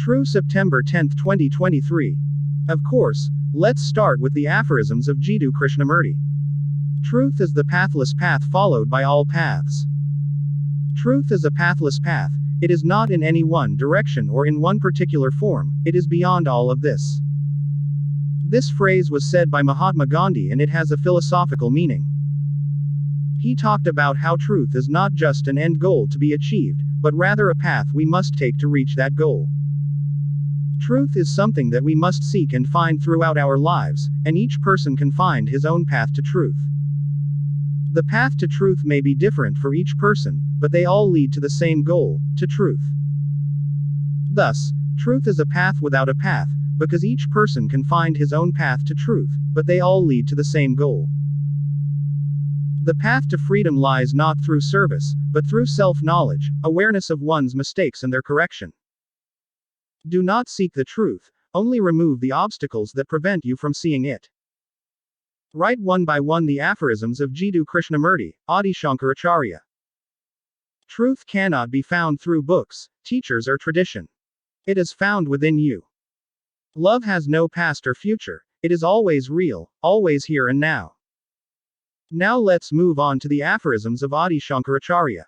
True, September 10, 2023. Of course, let's start with the aphorisms of Jiddu Krishnamurti. Truth is the pathless path followed by all paths. Truth is a pathless path. It is not in any one direction or in one particular form, it is beyond all of this. This phrase was said by Mahatma Gandhi and it has a philosophical meaning. He talked about how truth is not just an end goal to be achieved, but rather a path we must take to reach that goal. Truth is something that we must seek and find throughout our lives, and each person can find his own path to truth. The path to truth may be different for each person, but they all lead to the same goal, to truth. Thus, truth is a path without a path, because each person can find his own path to truth, but they all lead to the same goal. The path to freedom lies not through service, but through self-knowledge, awareness of one's mistakes and their correction. Do not seek the truth, only remove the obstacles that prevent you from seeing it. Write one by one the aphorisms of Jiddu Krishnamurti, Adi Shankaracharya. Truth cannot be found through books, teachers or tradition. It is found within you. Love has no past or future, it is always real, always here and now. Now let's move on to the aphorisms of Adi Shankaracharya.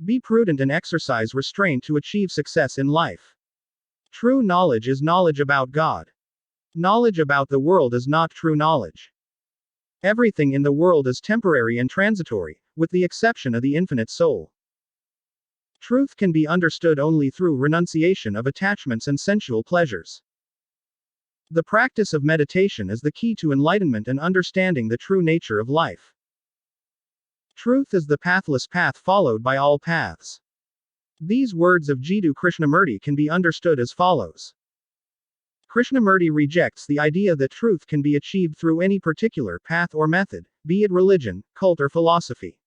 Be prudent and exercise restraint to achieve success in life. True knowledge is knowledge about God. Knowledge about the world is not true knowledge. Everything in the world is temporary and transitory, with the exception of the infinite soul. Truth can be understood only through renunciation of attachments and sensual pleasures. The practice of meditation is the key to enlightenment and understanding the true nature of life. Truth is the pathless path followed by all paths. These words of Jiddu Krishnamurti can be understood as follows. Krishnamurti rejects the idea that truth can be achieved through any particular path or method, be it religion, cult or philosophy.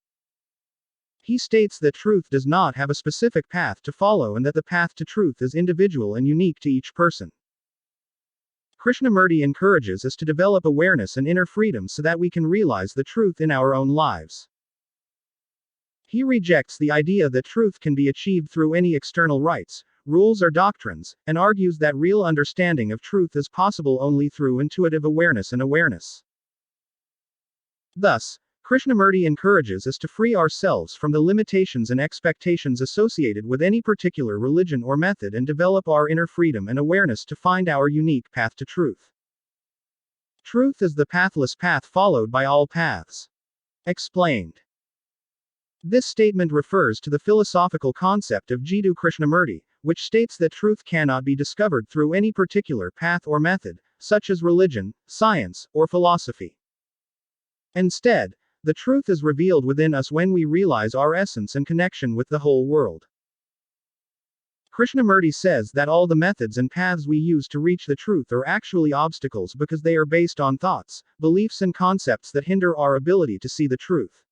He states that truth does not have a specific path to follow and that the path to truth is individual and unique to each person. Krishnamurti encourages us to develop awareness and inner freedom so that we can realize the truth in our own lives. He rejects the idea that truth can be achieved through any external rites, rules or doctrines, and argues that real understanding of truth is possible only through intuitive awareness and awareness. Thus, Krishnamurti encourages us to free ourselves from the limitations and expectations associated with any particular religion or method and develop our inner freedom and awareness to find our unique path to truth. Truth is the pathless path followed by all paths. Explained. This statement refers to the philosophical concept of Jiddu Krishnamurti, which states that truth cannot be discovered through any particular path or method, such as religion, science, or philosophy. Instead, the truth is revealed within us when we realize our essence and connection with the whole world. Krishnamurti says that all the methods and paths we use to reach the truth are actually obstacles because they are based on thoughts, beliefs and concepts that hinder our ability to see the truth.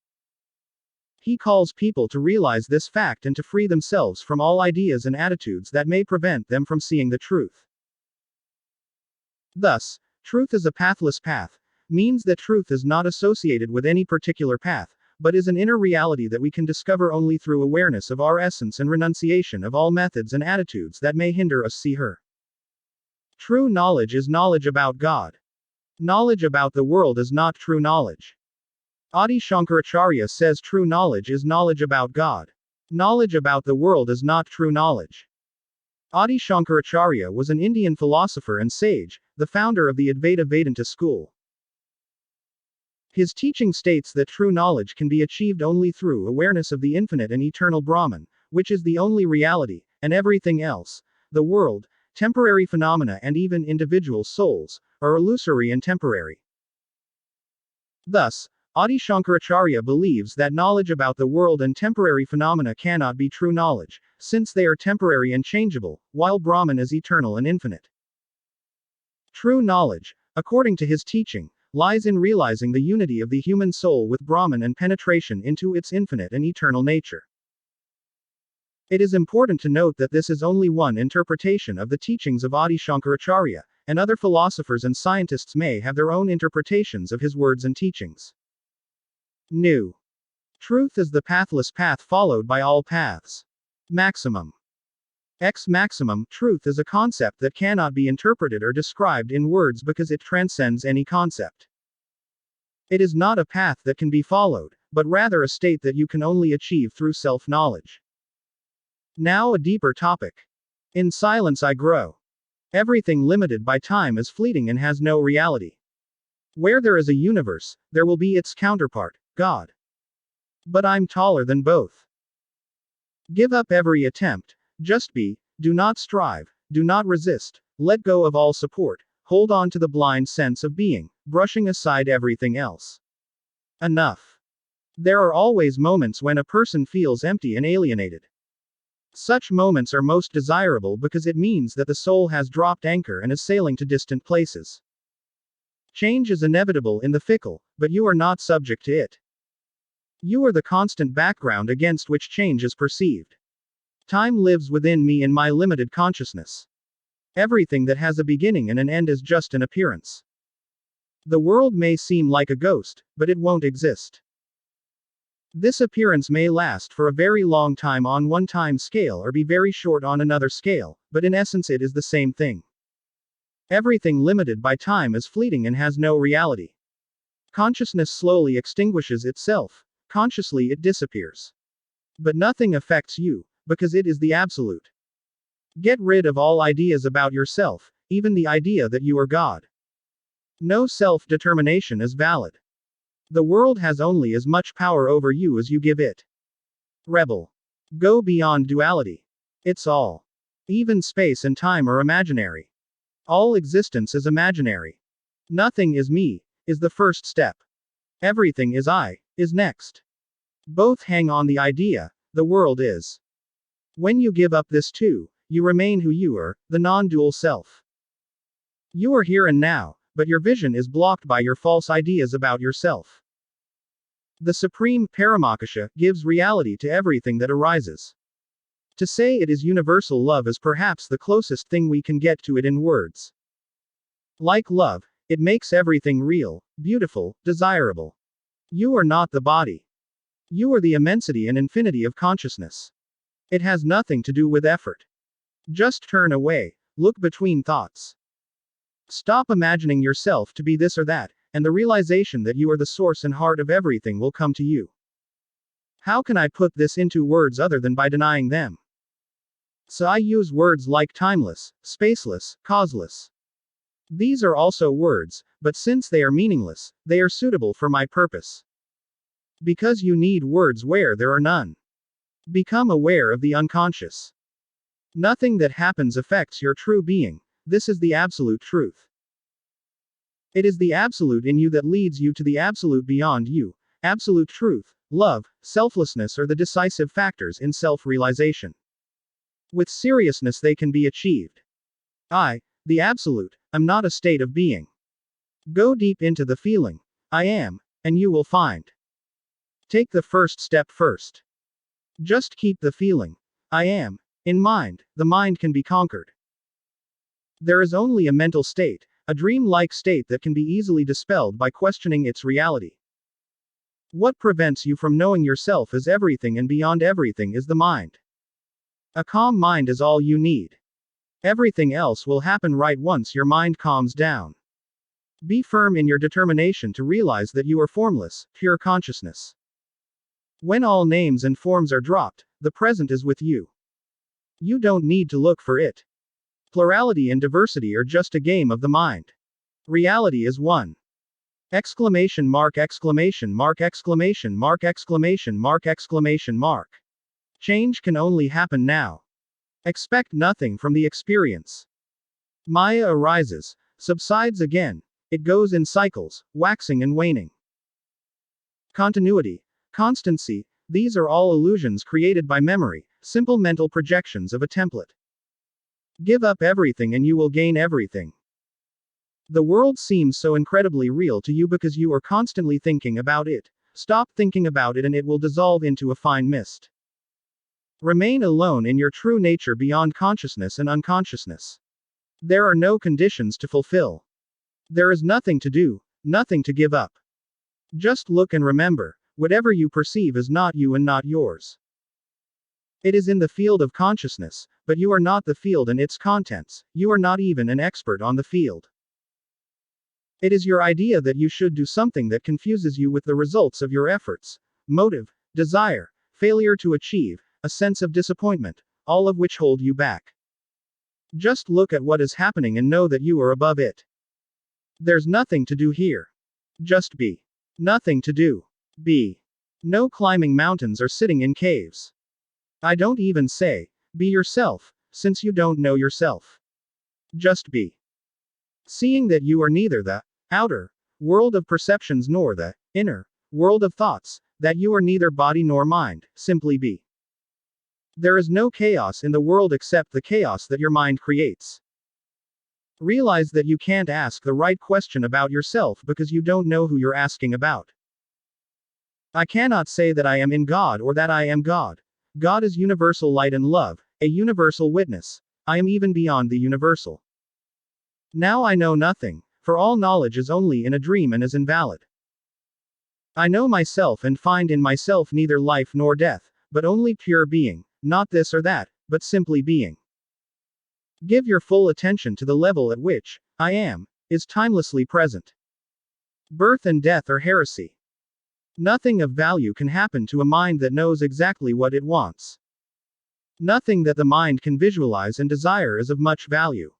He calls people to realize this fact and to free themselves from all ideas and attitudes that may prevent them from seeing the truth. Thus, truth is a pathless path, means that truth is not associated with any particular path, but is an inner reality that we can discover only through awareness of our essence and renunciation of all methods and attitudes that may hinder us see her. True knowledge is knowledge about God. Knowledge about the world is not true knowledge. Adi Shankaracharya says true knowledge is knowledge about God. Knowledge about the world is not true knowledge. Adi Shankaracharya was an Indian philosopher and sage, the founder of the Advaita Vedanta school. His teaching states that true knowledge can be achieved only through awareness of the infinite and eternal Brahman, which is the only reality, and everything else, the world, temporary phenomena and even individual souls, are illusory and temporary. Thus, Adi Shankaracharya believes that knowledge about the world and temporary phenomena cannot be true knowledge, since they are temporary and changeable, while Brahman is eternal and infinite. True knowledge, according to his teaching, lies in realizing the unity of the human soul with Brahman and penetration into its infinite and eternal nature. It is important to note that this is only one interpretation of the teachings of Adi Shankaracharya, and other philosophers and scientists may have their own interpretations of his words and teachings. New. Truth is the pathless path followed by all paths. Maximum. X maximum, truth is a concept that cannot be interpreted or described in words because it transcends any concept. It is not a path that can be followed, but rather a state that you can only achieve through self-knowledge. Now a deeper topic. In silence I grow. Everything limited by time is fleeting and has no reality. Where there is a universe, there will be its counterpart, God. But I'm taller than both. Give up every attempt. Just be, do not strive, do not resist, let go of all support, hold on to the blind sense of being, brushing aside everything else. Enough. There are always moments when a person feels empty and alienated. Such moments are most desirable because it means that the soul has dropped anchor and is sailing to distant places. Change is inevitable in the fickle, but you are not subject to it. You are the constant background against which change is perceived. Time lives within me in my limited consciousness. Everything that has a beginning and an end is just an appearance. The world may seem like a ghost, but it won't exist. This appearance may last for a very long time on one time scale or be very short on another scale, but in essence it is the same thing. Everything limited by time is fleeting and has no reality. Consciousness slowly extinguishes itself. Consciously it disappears. But nothing affects you, because it is the absolute. Get rid of all ideas about yourself, even the idea that you are God. No self-determination is valid. The world has only as much power over you as you give it. Rebel. Go beyond duality. It's all. Even space and time are imaginary. All existence is imaginary. Nothing is me, is the first step. Everything is I, is next. Both hang on the idea, the world is. When you give up this too, you remain who you are, the non-dual self. You are here and now, but your vision is blocked by your false ideas about yourself. The supreme Paramakasha gives reality to everything that arises. To say it is universal love is perhaps the closest thing we can get to it in words. Like love, it makes everything real, beautiful, desirable. You are not the body. You are the immensity and infinity of consciousness. It has nothing to do with effort. Just turn away, look between thoughts. Stop imagining yourself to be this or that, and the realization that you are the source and heart of everything will come to you. How can I put this into words other than by denying them? So I use words like timeless, spaceless, causeless. These are also words, but since they are meaningless, they are suitable for my purpose. Because you need words where there are none. Become aware of the unconscious. Nothing that happens affects your true being. This is the absolute truth. It is the absolute in you that leads you to the absolute beyond you. Absolute truth, love, selflessness are the decisive factors in self-realization. With seriousness they can be achieved. I, the absolute, am not a state of being. Go deep into the feeling, I am, and you will find. Take the first step first. Just keep the feeling, I am, in mind. The mind can be conquered. There is only a mental state, a dream-like state that can be easily dispelled by questioning its reality. What prevents you from knowing yourself as everything and beyond everything is the mind. A calm mind is all you need. Everything else will happen right once your mind calms down. Be firm in your determination to realize that you are formless, pure consciousness. When all names and forms are dropped, the present is with you. You don't need to look for it. Plurality and diversity are just a game of the mind. Reality is one. Exclamation mark, exclamation mark, exclamation mark, exclamation mark, exclamation mark. Change can only happen now. Expect nothing from the experience. Maya arises, subsides again. It goes in cycles, waxing and waning. Continuity, constancy, these are all illusions created by memory, simple mental projections of a template. Give up everything and you will gain everything. The world seems so incredibly real to you because you are constantly thinking about it. Stop thinking about it and it will dissolve into a fine mist. Remain alone in your true nature beyond consciousness and unconsciousness. There are no conditions to fulfill. There is nothing to do, nothing to give up. Just look and remember, whatever you perceive is not you and not yours. It is in the field of consciousness, but you are not the field and its contents, you are not even an expert on the field. It is your idea that you should do something that confuses you with the results of your efforts, motive, desire, failure to achieve, a sense of disappointment, all of which hold you back. Just look at what is happening and know that you are above it. There's nothing to do here. Just be. Nothing to do. Be. No climbing mountains or sitting in caves. I don't even say, be yourself, since you don't know yourself. Just be. Seeing that you are neither the outer world of perceptions nor the inner world of thoughts, that you are neither body nor mind, simply be. There is no chaos in the world except the chaos that your mind creates. Realize that you can't ask the right question about yourself because you don't know who you're asking about. I cannot say that I am in God or that I am God. God is universal light and love, a universal witness. I am even beyond the universal. Now I know nothing, for all knowledge is only in a dream and is invalid. I know myself and find in myself neither life nor death, but only pure being, not this or that, but simply being. Give your full attention to the level at which I am is timelessly present. Birth and death are heresy. Nothing of value can happen to a mind that knows exactly what it wants. Nothing that the mind can visualize and desire is of much value.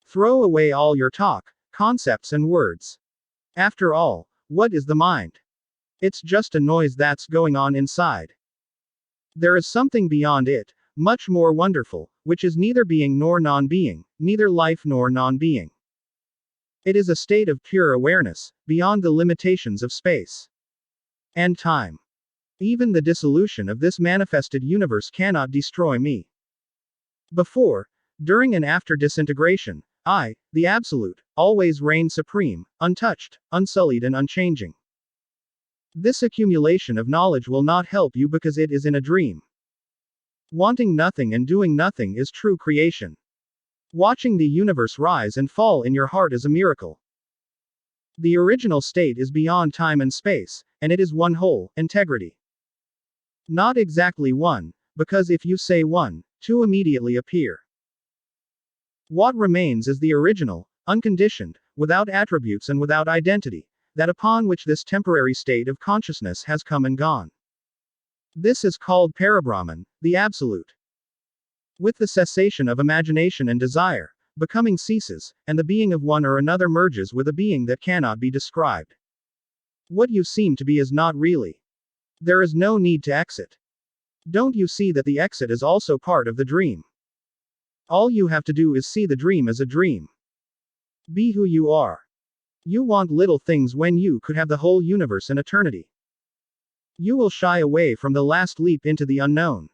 Throw away all your talk, concepts and words. After all, what is the mind? It's just a noise that's going on inside. There is something beyond it, much more wonderful, which is neither being nor non-being, neither life nor non-being. It is a state of pure awareness, beyond the limitations of space and time. Even the dissolution of this manifested universe cannot destroy me. Before, during and after disintegration, I, the Absolute, always reign supreme, untouched, unsullied and unchanging. This accumulation of knowledge will not help you because it is in a dream. Wanting nothing and doing nothing is true creation. Watching the universe rise and fall in your heart is a miracle. The original state is beyond time and space, and it is one whole, integrity. Not exactly one, because if you say one, two immediately appear. What remains is the original, unconditioned, without attributes and without identity, that upon which this temporary state of consciousness has come and gone. This is called Parabrahman, the Absolute. With the cessation of imagination and desire, becoming ceases, and the being of one or another merges with a being that cannot be described. What you seem to be is not really. There is no need to exit. Don't you see that the exit is also part of the dream? All you have to do is see the dream as a dream. Be who you are. You want little things when you could have the whole universe and eternity. You will shy away from the last leap into the unknown.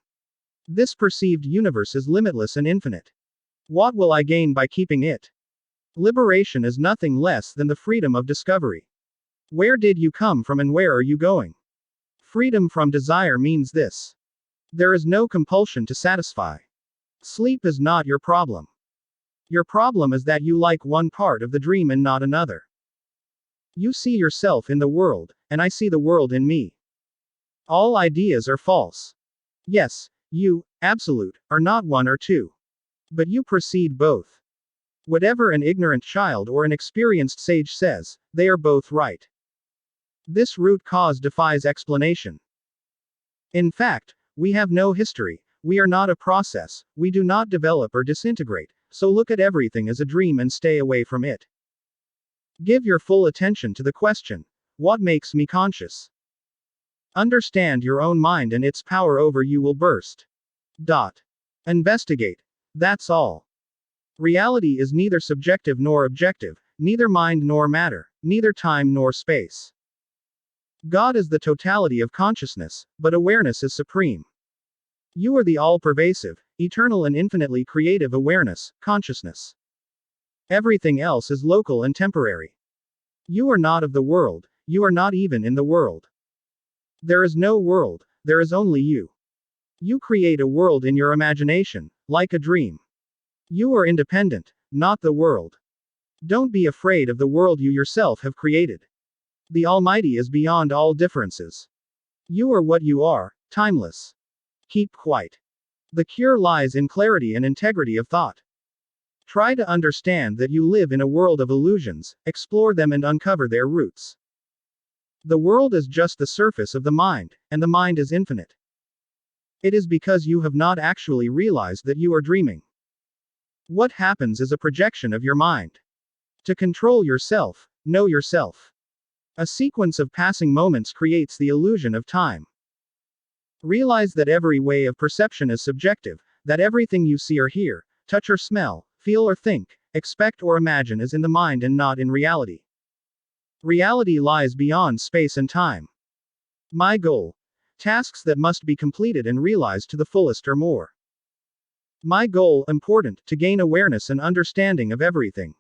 This perceived universe is limitless and infinite. What will I gain by keeping it? Liberation is nothing less than the freedom of discovery. Where did you come from and where are you going? Freedom from desire means this. There is no compulsion to satisfy. Sleep is not your problem. Your problem is that you like one part of the dream and not another. You see yourself in the world, and I see the world in me. All ideas are false. Yes, you, Absolute, are not one or two. But you precede both. Whatever an ignorant child or an experienced sage says, they are both right. This root cause defies explanation. In fact, we have no history, we are not a process, we do not develop or disintegrate, so look at everything as a dream and stay away from it. Give your full attention to the question, what makes me conscious? Understand your own mind and its power over you will burst. Investigate. That's all. Reality is neither subjective nor objective, neither mind nor matter, neither time nor space. God is the totality of consciousness, but awareness is supreme. You are the all-pervasive, eternal and infinitely creative awareness, consciousness. Everything else is local and temporary. You are not of the world, you are not even in the world. There is no world, there is only you. You create a world in your imagination, like a dream. You are independent, not the world. Don't be afraid of the world you yourself have created. The Almighty is beyond all differences. You are what you are, timeless. Keep quiet. The cure lies in clarity and integrity of thought. Try to understand that you live in a world of illusions, explore them and uncover their roots. The world is just the surface of the mind, and the mind is infinite. It is because you have not actually realized that you are dreaming. What happens is a projection of your mind. To control yourself, know yourself. A sequence of passing moments creates the illusion of time. Realize that every way of perception is subjective, that everything you see or hear, touch or smell, feel or think, expect or imagine is in the mind and not in reality. Reality lies beyond space and time. My goal. Tasks that must be completed and realized to the fullest or more. My goal, important, to gain awareness and understanding of everything.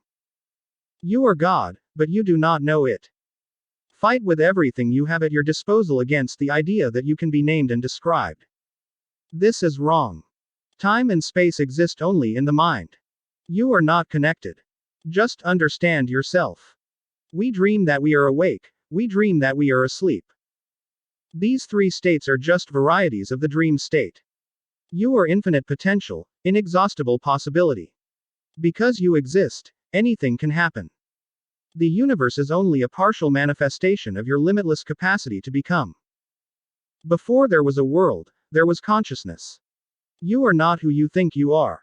You are God, but you do not know it. Fight with everything you have at your disposal against the idea that you can be named and described. This is wrong. Time and space exist only in the mind. You are not connected. Just understand yourself. We dream that we are awake, we dream that we are asleep. These three states are just varieties of the dream state. You are infinite potential, inexhaustible possibility. Because you exist, anything can happen. The universe is only a partial manifestation of your limitless capacity to become. Before there was a world, there was consciousness. You are not who you think you are.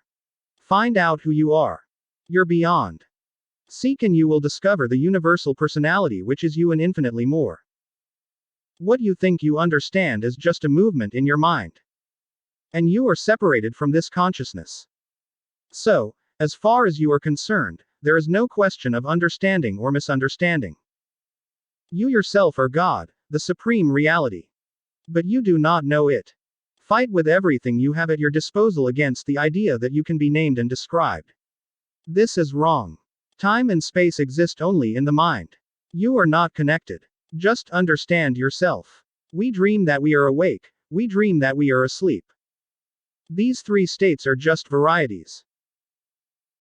Find out who you are. You're beyond. Seek and you will discover the universal personality which is you and infinitely more. What you think you understand is just a movement in your mind. And you are separated from this consciousness. So, as far as you are concerned, there is no question of understanding or misunderstanding. You yourself are God, the supreme reality. But you do not know it. Fight with everything you have at your disposal against the idea that you can be named and described. This is wrong. Time and space exist only in the mind. You are not connected. Just understand yourself. We dream that we are awake, we dream that we are asleep. These three states are just varieties.